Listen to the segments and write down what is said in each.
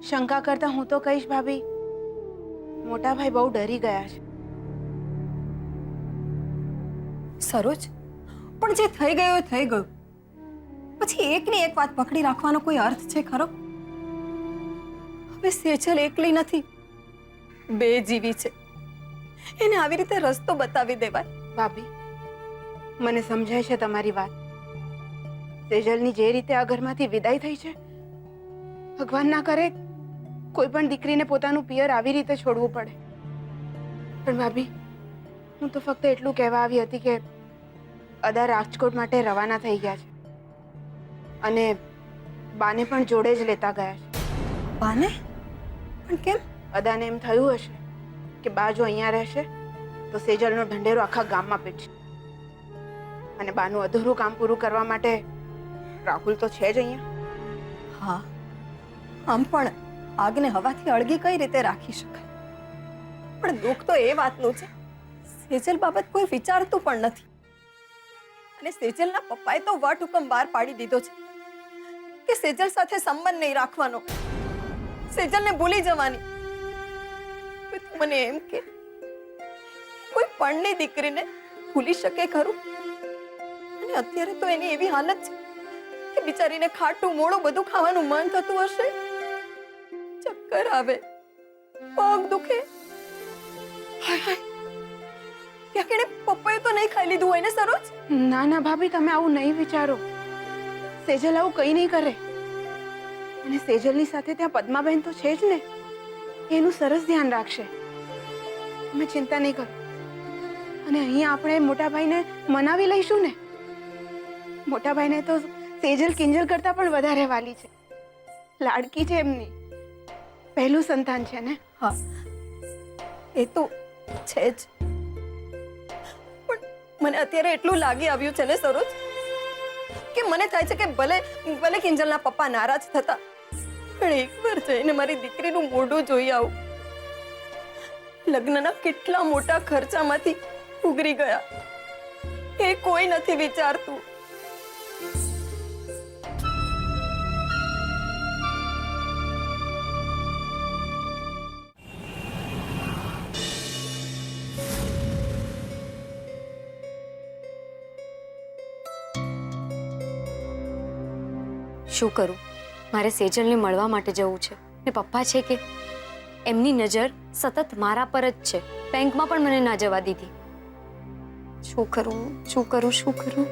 શંકા કરતા હું તો કહીશ ભાભી, મોટા ભાઈ બહુ ડરી ગયા છે. સરોજ, પણ જે થઈ ગયું એ થઈ ગયું. પછી એકની એક વાત પકડી રાખવાનો કોઈ અર્થ છે ખરો? હવે સેજલ એકલી નથી, બે જીવી છે. એને આવી રીતે રસ્તો બતાવી દેવાય? ભાભી, મને સમજાય છે તમારી વાત. સેજલની જે રીતે આ ઘરમાંથી વિદાય થઈ છે, ભગવાન ના કરે કોઈ પણ દીકરીને પોતાનું પિયર આવી રીતે છોડવું પડે. પણ ભાભી, હું તો ફક્ત એટલું કહેવા આવી હતી કે અદા રાજકોટ માટે રવાના થઈ ગયા છે અને બાને પણ જોડે જ લેતા ગયા છે. બાને? પણ કેમ? અદાને એમ થયું હશે કે બા જો અહીંયા રહેશે તો સેજલનો ઢંઢેરો આખા ગામમાં પીટશે અને બાનું અધૂરું કામ પૂરું કરવા માટે રાહુલ તો છે જ અહીંયા. હા, આમ પણ આગને હવાથી અળગી કઈ રીતે રાખી શકાય? પણ દુઃખ તો એ વાતનું છે, સેજલ બાબત કોઈ વિચારતું પણ નથી. અને સેજલના પપ્પાએ તો વટહુકમ બહાર પાડી દીધો છે કે સેજલ સાથે સંબંધ નહીં રાખવાનો, સેજલને ભૂલી જવાની. તું મને એમ કે કોઈ પણની દીકરીને ભૂલી શકે ખરું? અને અત્યારે તો એની એવી હાલત છે કે બિચારીને ખાટું મોળું બધું ખાવાનું મન થતું હશે. ચક્કર આવે, પગ દુખે. હાય હાય, ક્યાંક એને પપ્પાએ તો નહીં ખાઈ લીધું હોય ને સરોજ? ના ના ભાભી, તમે આવું નહીં વિચારો. સેજલ આવું કંઈ નહીં કરે. અને સેજલની સાથે ત્યાં પદ્માબેન તો છે જ ને, એનું સરસ ધ્યાન રાખશે. તમે ચિંતા નહીં કરો. અને અહીંયા આપણે મોટા ભાઈને મનાવી લઈશું ને. મોટા ભાઈને તો સેજલ કિંજલ કરતા પણ વધારે વાલી છે, લાડકી છે એમની. પહેલું સંતાન છે ને. હા, એ તો છે જ. પણ મને અત્યારે એટલું લાગી આવ્યું છે ને સરોજ કે મને થાય છે કે ભલે ભલે કિંજલના પપ્પા નારાજ થતા, પણ એકવાર જઈને મારી દીકરીનું મોઢું જોઈ આવું. લગ્નના કેટલા મોટા ખર્ચામાંથી ઉગરી ગયા એ કોઈ નથી વિચારતું. શું કરું? મારે સેજલને મળવા માટે જવું છે ને પપ્પા છે કે એમની નજર સતત મારા પર જ છે. બેંકમાં પણ મને ના જવા દીધી. શું કરું, શું કરું, શું કરું?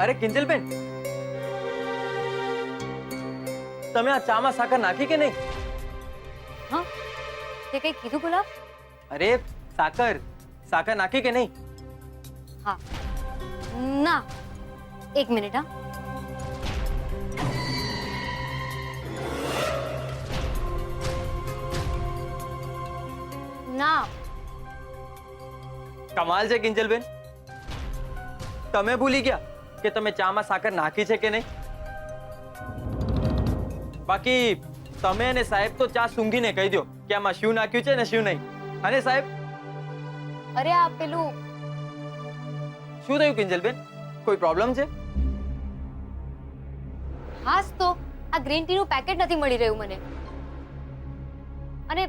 અરે કિંજલબેન, તમે આ ચામાં સાકર નાખી કે નહીં? હા, તે કઈ કીધું ગુલાબ? અરે સાકર સાકર નાખી કે નહીં? હા. ના, એક મિનિટ. હા, ના. કમાલ છે કિંજલબેન, તમે ભૂલી ગયા કે તમે ચામાં સાકર નાખી છે કે નહીં? બાકી તમે અને સાહેબ તો ચા સૂંઘીને કહી દો કે આમાં શું નાખ્યું છે ને શું નહીં. અને સાહેબ, અરે આ પેલું શું થયું કિંજલબેન? કોઈ પ્રોબ્લેમ છે? હાસ તો આ ગ્રીન ટી નું પેકેટ નથી મળી રહ્યું મને. અને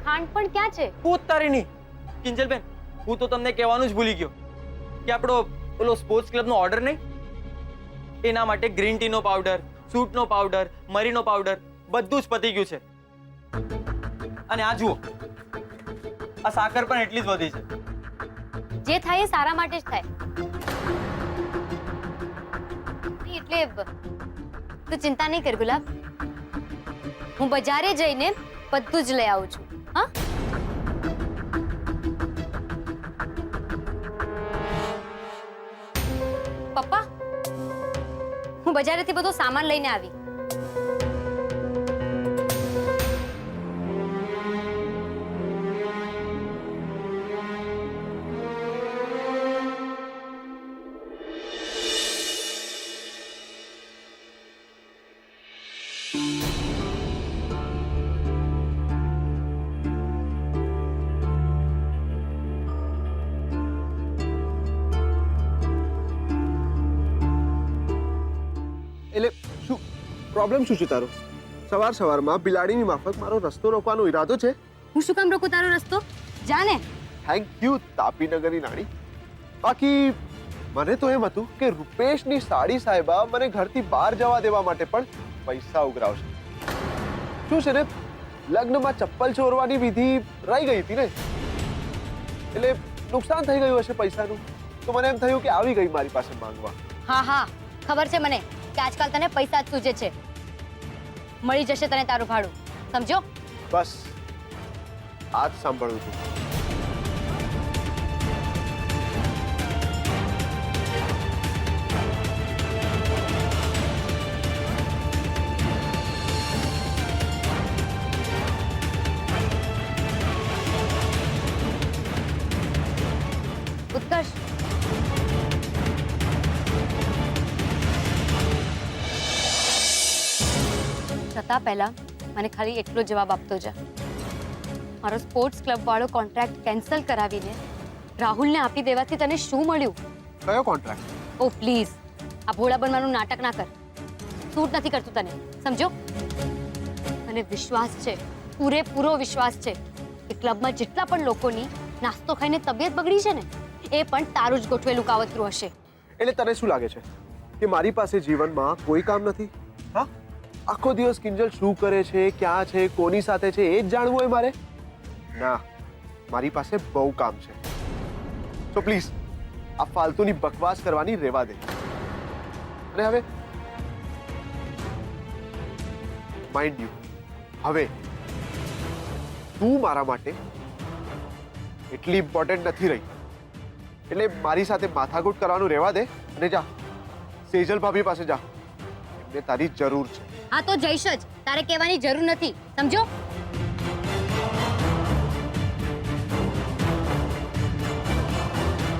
ખાંડ પણ ક્યાં છે? પૂછતારી નહીં કિંજલબેન, હું તો તમને કહેવાનું જ ભૂલી ગયો કે આપણો પેલો સ્પોર્ટ્સ ક્લબનો ઓર્ડર નહીં, એના માટે ગ્રીન ટી નો પાવડર, સૂટનો પાવડર, મરીનો પાવડર બધું જ પતી ગયું છે. અને આ જુઓ, આ સાકર પણ એટલી જ વધી છે. જે થાય એ સારા માટે જ થાય. એટલે તું ચિંતા નહીં કર ગુલાબ, હું બજારે જઈને બધું જ લઈ આવું છું. હા, પપ્પા, હું બજારેથી બધો સામાન લઈને આવી. એટલે શું પ્રોબ્લેમ શું છે તારો? સવારમાં બિલાડીની માફક મારો રસ્તો રોકવાનો ઈરાદો છે? હું શું કામ રોકું તારો રસ્તો? જાને. થેન્ક યુ તાપીનગરની નાણી. બાકી મને તો એમ હતું કે રૂપેશની સાડી સાહેબા મને ઘરથી બહાર જવા દેવા માટે પણ પૈસા ઉઘરાવશે. શું છે ને, લગ્નમાં ચપ્પલ ચોરવાની વિધિ રહી ગઈ હતી ને, એટલે નુકસાન થઈ ગયું હશે પૈસાનું, તો મને એમ થયું કે આવી ગઈ મારી પાસે માંગવા. હા ખબર છે મને કે આજકાલ તને પૈસા જ સૂજે છે. મળી જશે તને તારું ભાડું, સમજો? બસ આ જ સાંભળવું હતું. ઉત્કર્ષ, છતાં પહેલા મને ખાલી એટલો જવાબ આપતો જા. મારો સ્પોર્ટ્સ ક્લબ વાળો કોન્ટ્રાક્ટ કેન્સલ કરાવીને રાહુલને આપી દેવાથી તને શું મળ્યું? કયો કોન્ટ્રાક્ટ? ઓ પ્લીઝ, આ ભોળા બનવાનું નાટક ના કર. સૂટ નથી કરતું તને, સમજો? મને વિશ્વાસ છે, પૂરેપૂરો વિશ્વાસ છે કે ક્લબમાં જેટલા પણ લોકોની નાસ્તો ખાઈને તબિયત બગડી છે ને, એ પણ તારું જ ગોઠવેલું કાવતરું હશે. એટલે તને શું લાગે છે કે મારી પાસે જીવનમાં કોઈ કામ નથી? હા, આખો દિવસ કિંજલ શું કરે છે, ક્યાં છે, કોની સાથે છે, એ જ જાણવું હોય મારે? ના, મારી પાસે બહુ કામ છે. તો પ્લીઝ આ ફાલતુની બકવાસ કરવાની રહેવા દે. અને હવે માઇન્ડ યુ, હવે તું મારા માટે એટલી ઇમ્પોર્ટન્ટ નથી રહી, એટલે મારી સાથે માથાકૂટ કરવાનું રહેવા દે અને જા સેજલ ભાભી પાસે જા. એમને તારી જરૂર છે. હા તો જઈશ જ, તારે કહેવાની જરૂર નથી, સમજો?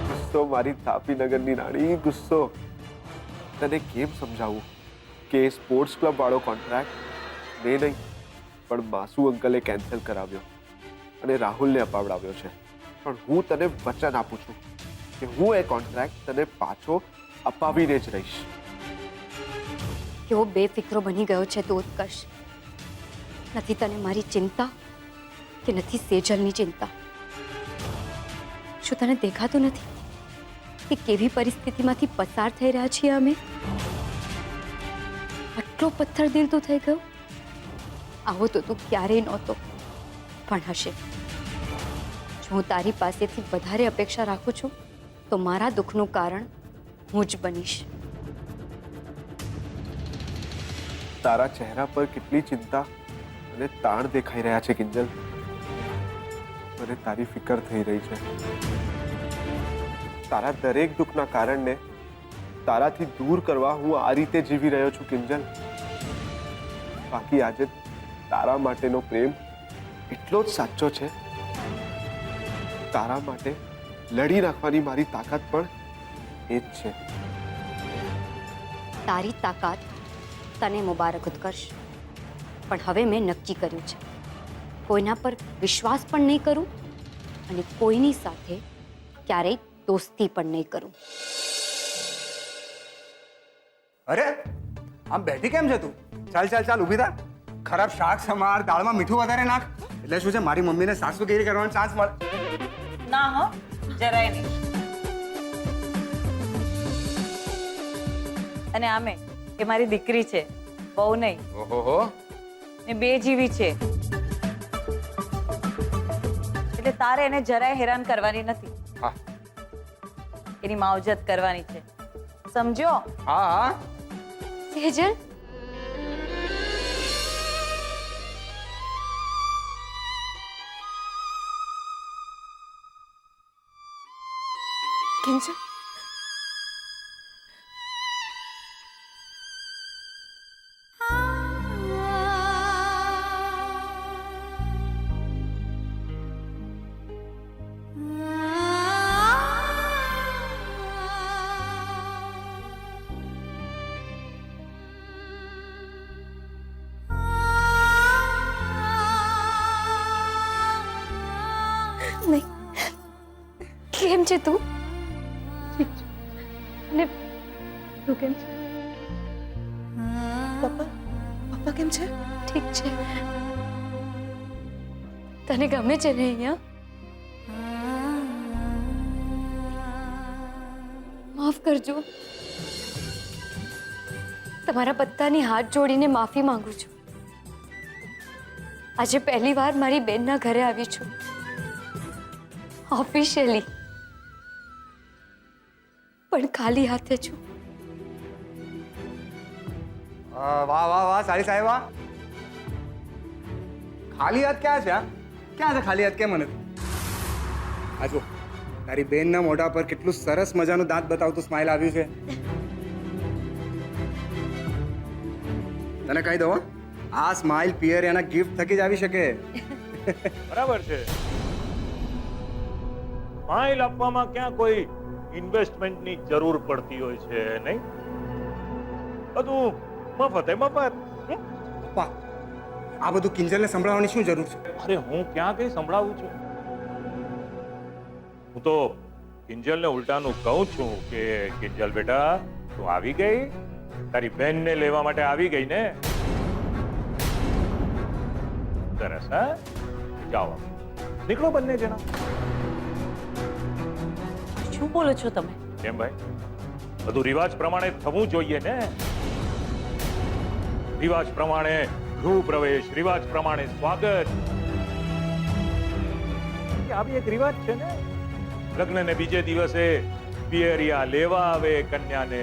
ગુસ્સો મારી તાપીનગરની રાણી, ગુસ્સો. તને કેમ સમજાવું કે સ્પોર્ટ્સ ક્લબ વાળો કોન્ટ્રાક્ટ મેં નહીં પણ માસુ અંકલે કેન્સલ કરાવ્યો અને રાહુલને અપાવડાવ્યો છે. પણ હું તને વચન આપું છું કે હું એ કોન્ટ્રાક્ટ તને પાછો અપાવીને જ રહીશ. કેવો બેફિકરો બની ગયો છે તું ઉત્કર્ષ. નથી તને મારી ચિંતા કે નથી સેજલની ચિંતા? શું તને દેખાતું નથી કે કેવી પરિસ્થિતિમાંથી પસાર થઈ રહ્યા છીએ અમે? આટલો પથ્થર દિલ તું થઈ ગયો? આવો તો તું ક્યારેય નહોતો, પણ હશે. જો હું તારી પાસેથી વધારે અપેક્ષા રાખું છું તો મારા દુઃખનું કારણ હું જ બનીશ. તારા ચહેરા પર કેટલી ચિંતા અને તાણ દેખાઈ રહ્યા છે કિંજલ. મને તારી ફિકર થઈ રહી છે. તારા દરેક દુઃખના કારણને તારાથી દૂર કરવા હું આ રીતે જીવી રહ્યો છું કિંજલ. બાકી આજે તારા માટેનો પ્રેમ એટલો જ સાચો છે. તારા માટે લડી નાખવાની મારી તાકાત પણ એ જ છે. તારી તાકાત તને મુબારક ઉત્કર્ષ, પણ હવે મેં નક્કી કર્યું છે કોઈના પર વિશ્વાસ પણ નહીં કરું અને કોઈની સાથે ક્યારેય દોસ્તી પણ નહીં કરું. અરે આમ બેઠી કેમ છે તું? ચાલ ચાલ ચાલ ઊભી થા. ખરાબ શાક સમાર, દાળમાં મીઠું વધારે નાખ. એટલે શું છે, મારી મમ્મીને સાસુગીરી કરવાનો ચાન્સ મળે. ના હો, જરાય નહીં. અને આમે એ મારી દીકરી છે, બહુ નહીં. ઓહો, ને બે જીવી છે, એટલે તારે એને જરાય હેરાન કરવાની નથી. હા એની માવજત કરવાની છે, સમજો? હા હા. સેજલ, કિંજલ, કેમ છે તું? અને તું કેમ છે? કેમ છે? ઠીક છે. તને ગમે છે ને અહીંયા? માફ કરજો. તમારા બધાની હાથ જોડીને માફી માંગુ છું. આજે પહેલી વાર મારી બેનના ઘરે આવી છું, ઓફિશિયલી, પણ ખાલી હાથે છું. વાહ વાહ વાહ, સારી સાહેબા. ખાલી હાથ ક્યાં છે? ક્યાં છે ખાલી હાથ? કેમ મને આ જો તારી બેનના મોઢા પર કેટલું સરસ મજાનું દાંત બતાવતું સ્માઈલ આવ્યું છે. તને કહી દઉં, આ સ્માઈલ પિયરિયાના ગિફ્ટ થકી જ આવી શકે. બરાબર છે. સ્માઇલ આપવામાં ક્યાં કોઈ ઇન્વેસ્ટમેન્ટની જરૂર પડતી હોય છે, નહીં? બધું મફત મફત. પપ્પા, આ બધું કિંજલને સંભળાવવાની શું જરૂર છે? અરે હું ક્યાં કઈ સંભળાવું છું? હું તો કિંજલને ઉલટાનું કહું છું કે કિંજલ બેટા, તું આવી ગઈ, તારી બહેનને લેવા માટે આવી ગઈ ને? સરસ. હા, જાઓ, નીકળો બંને જણા. શું બોલો છો તમે? કેમ ભાઈ, બધું રિવાજ પ્રમાણે થવું જોઈએ ને? રિવાજ પ્રમાણે ગૃહ પ્રવેશ, રિવાજ પ્રમાણે સ્વાગત, આ બી એક રિવાજ છે ને. લગ્નને બીજે દિવસે પિયરિયા લેવા આવે કન્યાને,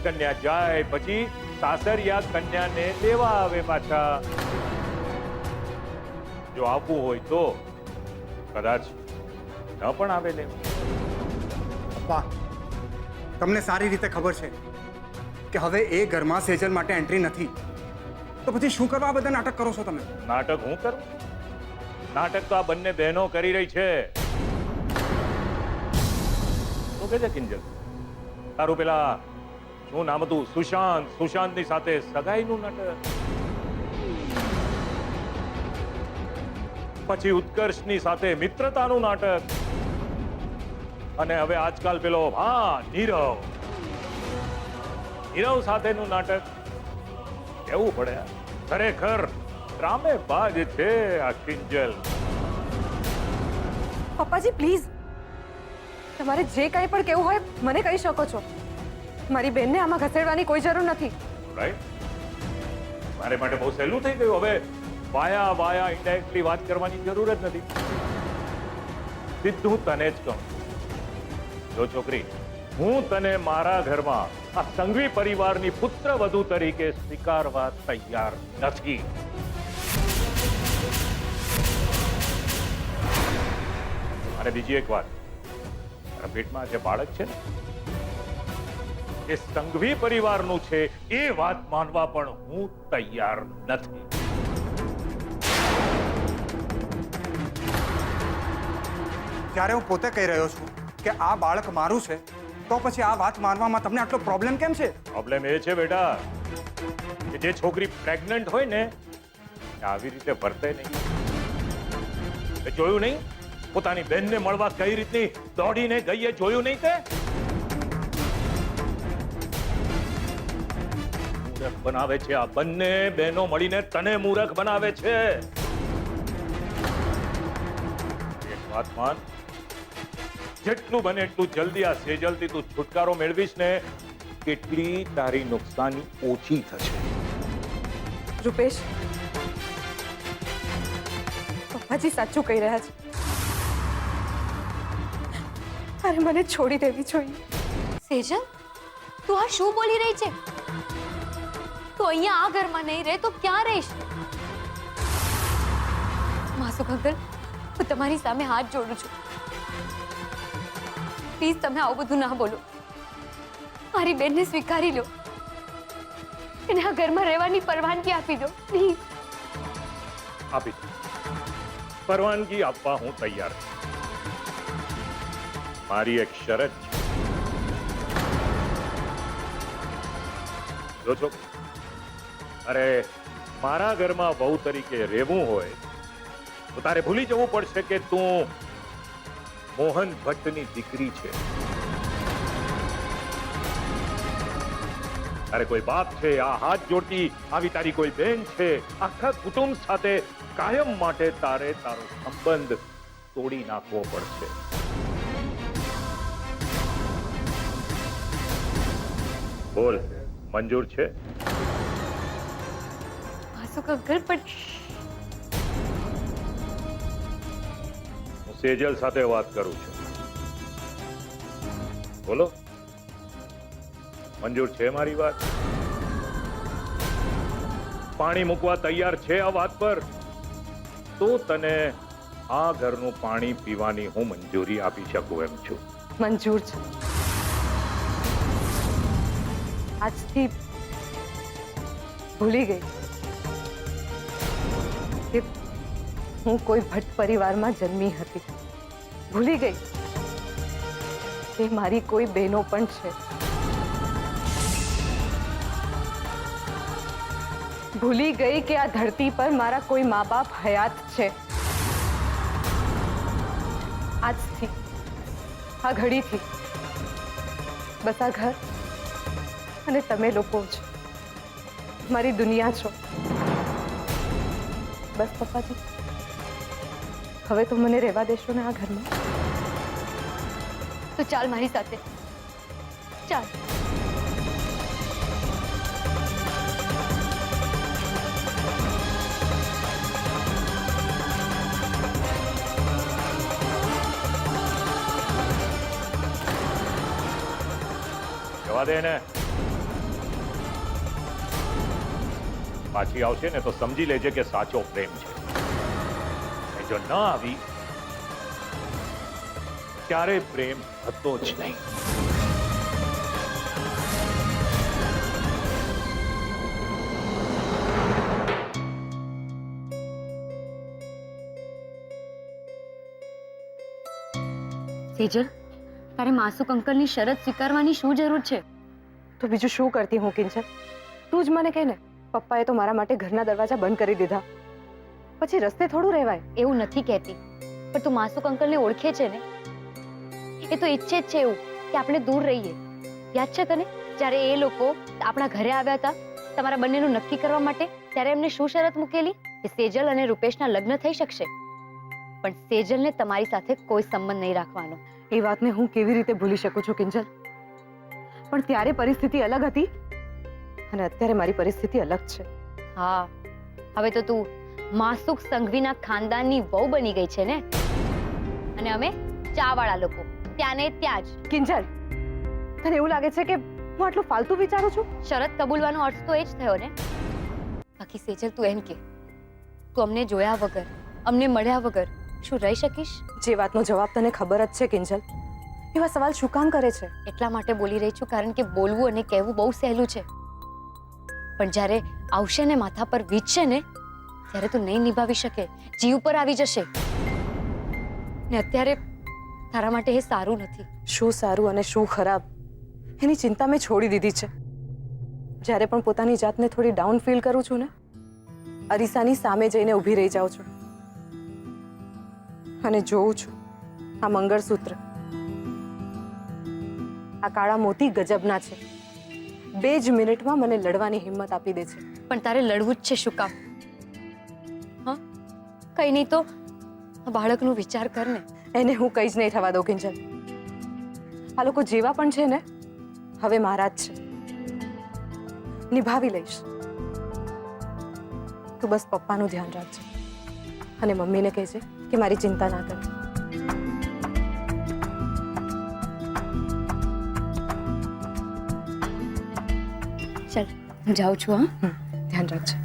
કન્યા જાય પછી સાસરિયા કન્યાને લેવા આવે પાછા. જો આવવું હોય તો કદાચ ન પણ આવે લેવા. પપ્પા, તમને સારી રીતે ખબર છે કે હવે એ ઘરમાં સેજલ માટે એન્ટ્રી નથી, તો પછી શું કરવા આ બધા નાટક કરો છો તમે? નાટક હું કરું? નાટક તો આ બંને બહેનો કરી રહી છે. શું કે છે કિંજલ? તારું પેલા શું નામ હતું? સુશાંત. સુશાંતની સાથે સગાઈનું નાટક, પછી ઉત્કર્ષની સાથે મિત્રતાનું નાટક, અને હવે આજકાલ પેલો નીરવ સાથેનું નાટક. કેવું પડે, ખરેખર ડ્રામેબાજ છે આ કિંજલ. પપ્પાજી પ્લીઝ, તમારે જે કંઈ પણ કહેવું હોય મને કહી શકો છો. મારી બેનને આમાં ઘસેડવાની કોઈ જરૂર નથી. રાઈટ? મારે માટે બહુ સહેલું થઈ ગયું. હવે વાયા ઇનડાયરેક્ટલી વાત કરવાની જરૂર જ નથી. સીધું તને જ કહું, જો છોકરી, હું તને મારા ઘરમાં આ સંઘવી પરિવારની પુત્ર વધુ તરીકે સ્વીકારવા તૈયાર નથી. અને બીજી એક વાત, તારા પેટમાં જે બાળક છે ને, એ સંઘવી પરિવારનું છે, એ વાત માનવા પણ હું તૈયાર નથી. જ્યારે હું પોતે કહી રહ્યો છું કે આ બાળક મારું છે, તો પછી આ વાત માનવામાં તમને આટલો પ્રોબ્લેમ કેમ છે? પ્રોબ્લેમ એ છે બેટા કે જે છોકરી પ્રેગ્નન્ટ હોય ને, આવી રીતે વર્તે નહીં. એ જોયું નહીં? પોતાની બહેનને મળવા કઈ રીતની દોડીને ગઈ, એ જોયું નહીં તે? મૂર્ખ બનાવે છે આ બંને બહેનો મળીને, તને મૂર્ખ બનાવે છે. એક વાત માન, જેટલું બને એટલું જલ્દી આ સેજલથી તું છુટકારો મેળવીશ ને, એટલી તારી નુકસાની ઓછી થશે. રૂપેશ, પપ્પાજી સાચું કહી રહ્યા છે. અરે મને છોડી દેવી જોઈએ. સેજલ, તું આ શું બોલી રહી છે? તું અહીંયા આ ઘરમાં નહીં રહે તો ક્યાં રહીશ? માસુક અંકલ, હું તમારી સામે હાથ જોડું છું. પ્લીઝ તમે આવું બધું ના બોલો. મારી બેનને સ્વીકારી લો, એને આ ઘરમાં રહેવાની પરવાનગી આપી દો, પ્લીઝ. આપી દો. પરવાનગી આપવા હું તૈયાર છું. મારી એક શરત છે. જો છો, અરે મારા ઘરમાં વહુ તરીકે રહેવું હોય તો તારે ભૂલી જવું પડશે કે તું મોહન ભટ્ટની દીકરી છે. તારે કોઈ બાપ છે આ હાથ જોડતી આવી તારી કોઈ બેન છે, આખા કુટુંબ સાથે કાયમ માટે તારે તારો સંબંધ તોડી નાખવો પડશે. બોલ, મંજૂર છે? માસુ કંકલ પણ હું સેજલ સાથે વાત કરું છું. બોલો, મંજૂર છે મારી વાત? પાણી મૂકવા તૈયાર છે આ વાત પર? તો તને આ ઘરનું પાણી પીવાની હું મંજૂરી આપી શકું એમ છું. મંજૂર છે. આજથી ભૂલી ગઈ કે હું કોઈ ભટ્ટ પરિવારમાં જન્મી હતી. ભૂલી ગઈ કે મારી કોઈ બહેનો પણ છે. ભૂલી ગઈ કે આ ધરતી પર મારા કોઈ મા બાપ હયાત છે. આજથી, આ ઘડીથી બસ આ ઘર અને તમે લોકો જ મારી દુનિયા છો. બસ પપ્પાજી, હવે તો મને રહેવા દેશો ને આ ઘરમાં? તો ચાલ મારી સાથે, ચાલ. જવા દે ને. પાછી આવશે ને તો સમજી લેજે કે સાચો પ્રેમ છે. અને જો ન આવી ત્યારે પ્રેમ હતો જ નહીં. સેજલ, તારે માસુ કંકલની શરત સ્વીકારવાની શું જરૂર છે? તો બીજું શું કરતી હું કિંજલ? તું જ મને કહે ને. પપ્પાએ તો મારા માટે ઘરના દરવાજા બંધ કરી દીધા. પછી રસ્તે થોડું રહેવાય. એવું નથી કહેતી, પણ તું માસુ કંકલને ઓળખે છે ને? એ તો ઈચ્છે જ છે એવું કે આપણે દૂર રહીએ. યાદ છે તને જ્યારે એ લોકો આપણા ઘરે આવ્યા હતા તમારા બંનેનું નક્કી કરવા માટે? ત્યારે એમને શું શરત મૂકેલી કે સેજલ અને રૂપેશના લગ્ન થઈ શકશે, પણ સેજલને તમારી સાથે કોઈ સંબંધ નહીં રાખવાનો. એ વાતને હું કેવી રીતે ભૂલી શકું છું કિંજલ? પણ ત્યારે પરિસ્થિતિ અલગ હતી અને અત્યારે મારી પરિસ્થિતિ અલગ છે. હા, હવે તો તું માસુક સંઘવીના ખાનદાનની વહુ બની ગઈ છે ને, અને અમે ચાવાળા લોકો ત્યાં ને ત્યાં જ. કિંજલ, તને એવું લાગે છે કે હું આટલું ફાલતુ વિચારું છું? શરત કબૂલવાનો અર્થ તો એ જ થયો ને. બાકી સેજલ, તું એમ કે તું અમને જોયા વગર, અમને મળ્યા વગર શું રહી શકીશ? જે વાતનો જવાબ તને ખબર જ છે કિંજલ, એવા સવાલ શું કામ કરે છે? એટલા માટે બોલી રહી છું કારણ કે બોલવું અને કહેવું બહુ સહેલું છે, પણ જ્યારે આવશે ને માથા પર વીજશે ને ત્યારે તું નહીં નિભાવી શકે, જીવ પર આવી જશે. ને અત્યારે તારા માટે એ સારું નથી. શું સારું અને શું ખરાબ એની ચિંતા મેં છોડી દીધી છે. જ્યારે પણ પોતાની જાતને થોડી ડાઉન ફીલ કરું છું ને, અરીસાની સામે જઈને ઊભી રહી જાઉં છું અને જોઉં છું આ મંગળસૂત્ર, આ કાળા મોતી ગજબના છે. 2 જ મિનિટમાં મને લડવાની હિંમત આપી દે છે. પણ તારે લડવું જ છે શું કામ? હા, કઈ નહીં તો બાળકનું વિચાર કર ને. એને હું કઈ જ નહીં થવા દઉં કિંજલ. આ લોકો જેવા પણ છે ને હવે મારા જ છે. નિભાવી લઈશ. તું બસ પપ્પાનું ધ્યાન રાખજે અને મમ્મીને કહેજે કે મારી ચિંતા ના કરે. ચાલ, હું જાઉં છું. હા, ધ્યાન રાખજે.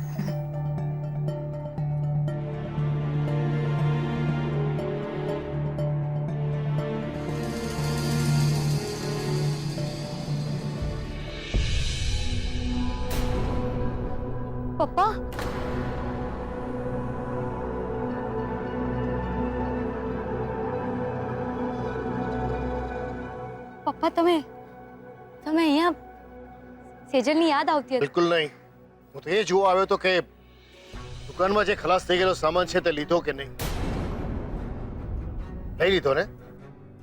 પપ્પા, પપ્પા તમે અહીંયા સેજલની યાદ આવતી હતી? બિલકુલ નહીં. હું તો એ જોવા આવ્યો તો કે દુકાનમાં જે ખલાસ થઈ ગયેલો સામાન છે તે લીધો કે નહીં. લઈ લીધો ને?